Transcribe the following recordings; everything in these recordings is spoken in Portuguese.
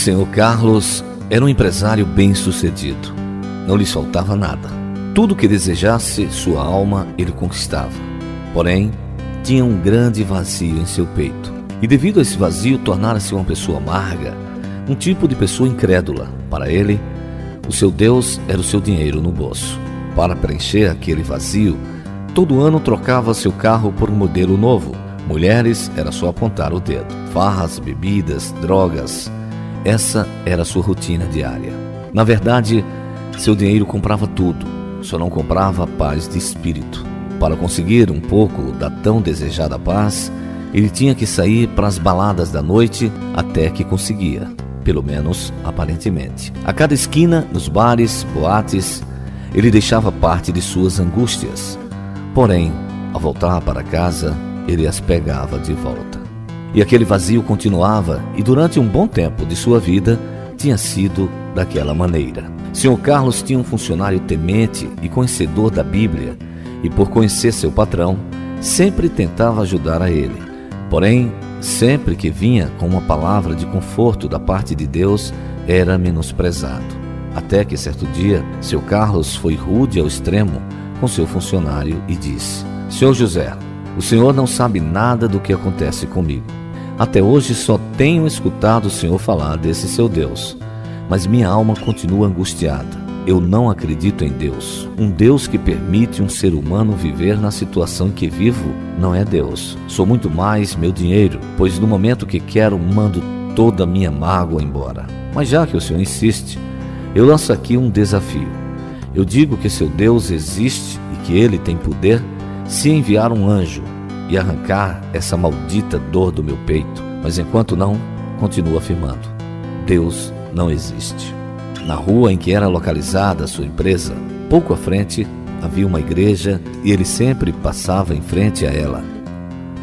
senhor Carlos era um empresário bem-sucedido. Não lhe faltava nada. Tudo que desejasse sua alma ele conquistava. Porém, tinha um grande vazio em seu peito. E devido a esse vazio, tornara-se uma pessoa amarga, um tipo de pessoa incrédula. Para ele, o seu Deus era o seu dinheiro no bolso. Para preencher aquele vazio, todo ano trocava seu carro por um modelo novo. Mulheres era só apontar o dedo. Farras, bebidas, drogas. Essa era a sua rotina diária. Na verdade, seu dinheiro comprava tudo, só não comprava a paz de espírito. Para conseguir um pouco da tão desejada paz, ele tinha que sair para as baladas da noite até que conseguia, pelo menos aparentemente. A cada esquina, nos bares, boates, ele deixava parte de suas angústias. Porém, ao voltar para casa, ele as pegava de volta. E aquele vazio continuava, e durante um bom tempo de sua vida, tinha sido daquela maneira. Sr. Carlos tinha um funcionário temente e conhecedor da Bíblia, e por conhecer seu patrão, sempre tentava ajudar a ele. Porém, sempre que vinha com uma palavra de conforto da parte de Deus, era menosprezado. Até que certo dia, Sr. Carlos foi rude ao extremo com seu funcionário e disse: Sr. José, o senhor não sabe nada do que acontece comigo. Até hoje só tenho escutado o senhor falar desse seu Deus, mas minha alma continua angustiada. Eu não acredito em Deus. Um Deus que permite um ser humano viver na situação em que vivo não é Deus. Sou muito mais meu dinheiro, pois no momento que quero mando toda a minha mágoa embora. Mas já que o senhor insiste, eu lanço aqui um desafio. Eu digo que seu Deus existe e que ele tem poder se enviar um anjo e arrancar essa maldita dor do meu peito. Mas enquanto não, continuo afirmando: Deus não existe. Na rua em que era localizada a sua empresa, pouco à frente, havia uma igreja e ele sempre passava em frente a ela.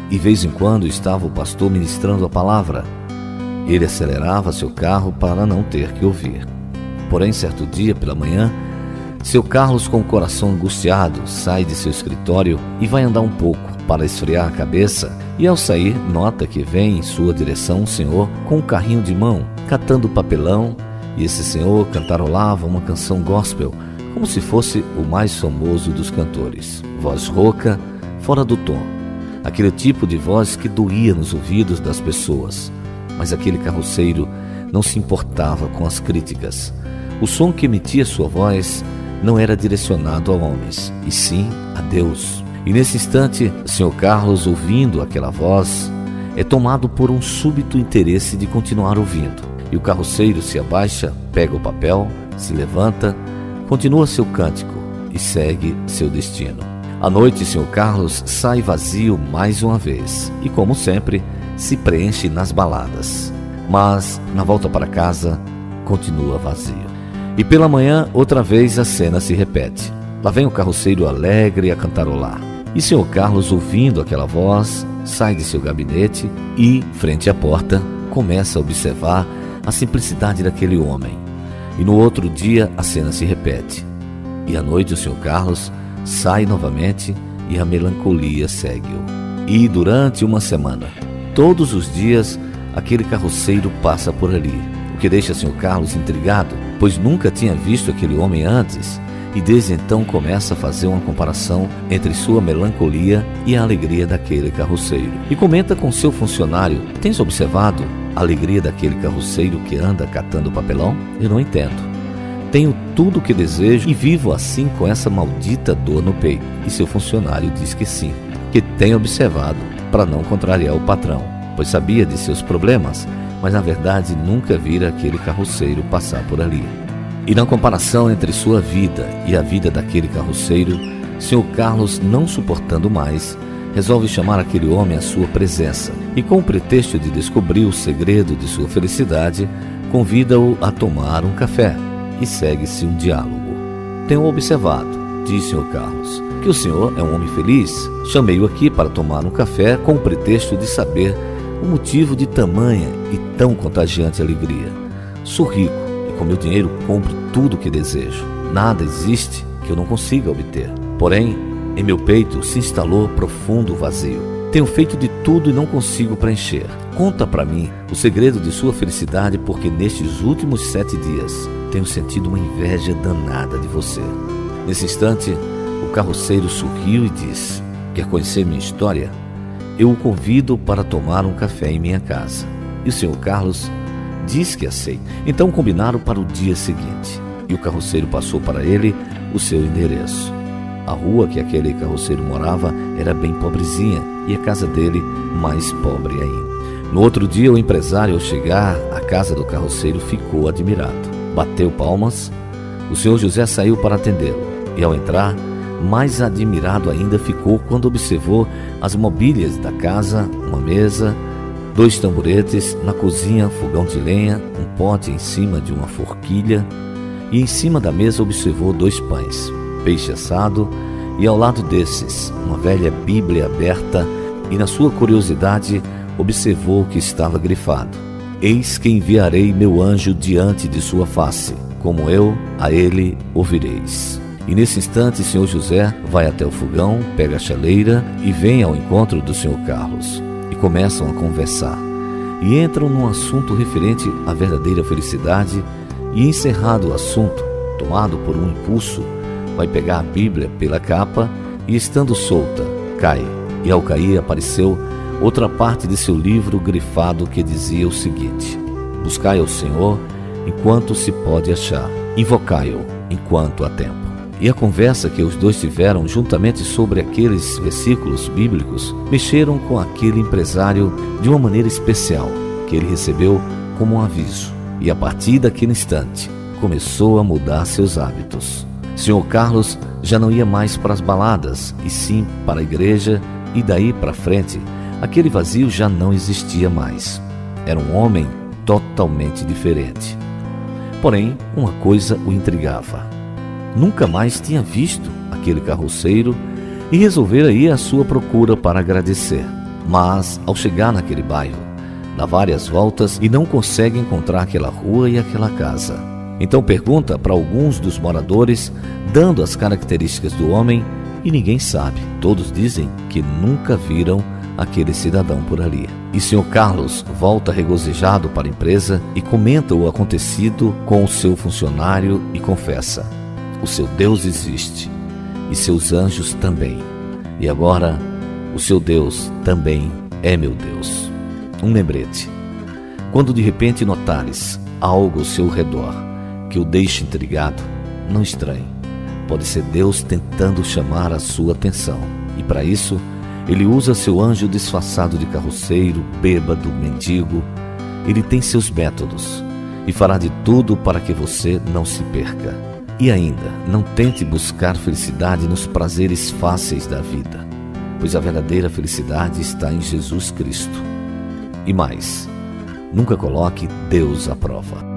E vez em quando estava o pastor ministrando a palavra. Ele acelerava seu carro para não ter que ouvir. Porém, certo dia pela manhã, seu Carlos, com o coração angustiado, sai de seu escritório e vai andar um pouco para esfriar a cabeça, e ao sair, nota que vem em sua direção um senhor com um carrinho de mão, catando papelão, e esse senhor cantarolava uma canção gospel, como se fosse o mais famoso dos cantores. Voz rouca, fora do tom. Aquele tipo de voz que doía nos ouvidos das pessoas. Mas aquele carroceiro não se importava com as críticas. O som que emitia sua voz não era direcionado a homens, e sim a Deus. E nesse instante, o Sr. Carlos, ouvindo aquela voz, é tomado por um súbito interesse de continuar ouvindo. E o carroceiro se abaixa, pega o papel, se levanta, continua seu cântico e segue seu destino. À noite, Sr. Carlos sai vazio mais uma vez e, como sempre, se preenche nas baladas. Mas, na volta para casa, continua vazio. E pela manhã, outra vez a cena se repete. Lá vem o carroceiro alegre a cantarolar. E Sr. Carlos, ouvindo aquela voz, sai de seu gabinete e, frente à porta, começa a observar a simplicidade daquele homem. E no outro dia a cena se repete. E à noite o Sr. Carlos sai novamente e a melancolia segue-o. E durante uma semana, todos os dias, aquele carroceiro passa por ali, o que deixa Sr. Carlos intrigado, pois nunca tinha visto aquele homem antes, e desde então começa a fazer uma comparação entre sua melancolia e a alegria daquele carroceiro. E comenta com seu funcionário: tens observado a alegria daquele carroceiro que anda catando papelão? Eu não entendo. Tenho tudo o que desejo e vivo assim com essa maldita dor no peito. E seu funcionário diz que sim, que tem observado para não contrariar o patrão, pois sabia de seus problemas, mas na verdade nunca vira aquele carroceiro passar por ali. E na comparação entre sua vida e a vida daquele carroceiro, Sr. Carlos, não suportando mais, resolve chamar aquele homem à sua presença e, com o pretexto de descobrir o segredo de sua felicidade, convida-o a tomar um café e segue-se um diálogo. Tenho observado, diz Sr. Carlos, que o senhor é um homem feliz. Chamei-o aqui para tomar um café com o pretexto de saber o motivo de tamanha e tão contagiante alegria. Sou rico e com meu dinheiro compro tudo o que desejo. Nada existe que eu não consiga obter. Porém, em meu peito se instalou profundo vazio. Tenho feito de tudo e não consigo preencher. conta para mim o segredo de sua felicidade, porque nestes últimos 7 dias tenho sentido uma inveja danada de você. Nesse instante, o carroceiro sorriu e disse: quer conhecer minha história? Eu o convido para tomar um café em minha casa. E o Sr. Carlos disse que aceita. Então combinaram para o dia seguinte, e o carroceiro passou para ele o seu endereço. A rua que aquele carroceiro morava era bem pobrezinha e a casa dele mais pobre ainda. No outro dia, o empresário, ao chegar à casa do carroceiro, ficou admirado. Bateu palmas. O Sr. José saiu para atendê-lo e, ao entrar, mais admirado ainda ficou quando observou as mobílias da casa, uma mesa, 2 tamboretes, na cozinha fogão de lenha, um pote em cima de uma forquilha, e em cima da mesa observou 2 pães, peixe assado, e ao lado desses uma velha Bíblia aberta, e na sua curiosidade observou que estava grifado: eis que enviarei meu anjo diante de sua face, como eu a ele ouvireis. E nesse instante, o Sr. José vai até o fogão, pega a chaleira e vem ao encontro do Sr. Carlos. E começam a conversar. E entram num assunto referente à verdadeira felicidade. E encerrado o assunto, tomado por um impulso, vai pegar a Bíblia pela capa e, estando solta, cai. E ao cair, apareceu outra parte de seu livro grifado que dizia o seguinte: buscai ao Senhor enquanto se pode achar, invocai-o enquanto há tempo. E a conversa que os dois tiveram juntamente sobre aqueles versículos bíblicos mexeram com aquele empresário de uma maneira especial, que ele recebeu como um aviso. E a partir daquele instante, começou a mudar seus hábitos. Sr. Carlos já não ia mais para as baladas, e sim para a igreja, e daí para frente, aquele vazio já não existia mais. Era um homem totalmente diferente. Porém, uma coisa o intrigava. Nunca mais tinha visto aquele carroceiro e resolvera ir à sua procura para agradecer. Mas, ao chegar naquele bairro, dá várias voltas e não consegue encontrar aquela rua e aquela casa. Então pergunta para alguns dos moradores, dando as características do homem, e ninguém sabe. Todos dizem que nunca viram aquele cidadão por ali. E Sr. Carlos volta regozijado para a empresa e comenta o acontecido com o seu funcionário e confessa: o seu Deus existe, e seus anjos também. E agora, o seu Deus também é meu Deus. Um lembrete: quando de repente notares algo ao seu redor que o deixe intrigado, não estranhe. Pode ser Deus tentando chamar a sua atenção. E para isso, ele usa seu anjo disfarçado de carroceiro, bêbado, mendigo. Ele tem seus métodos e fará de tudo para que você não se perca. E ainda, não tente buscar felicidade nos prazeres fáceis da vida, pois a verdadeira felicidade está em Jesus Cristo. E mais, nunca coloque Deus à prova.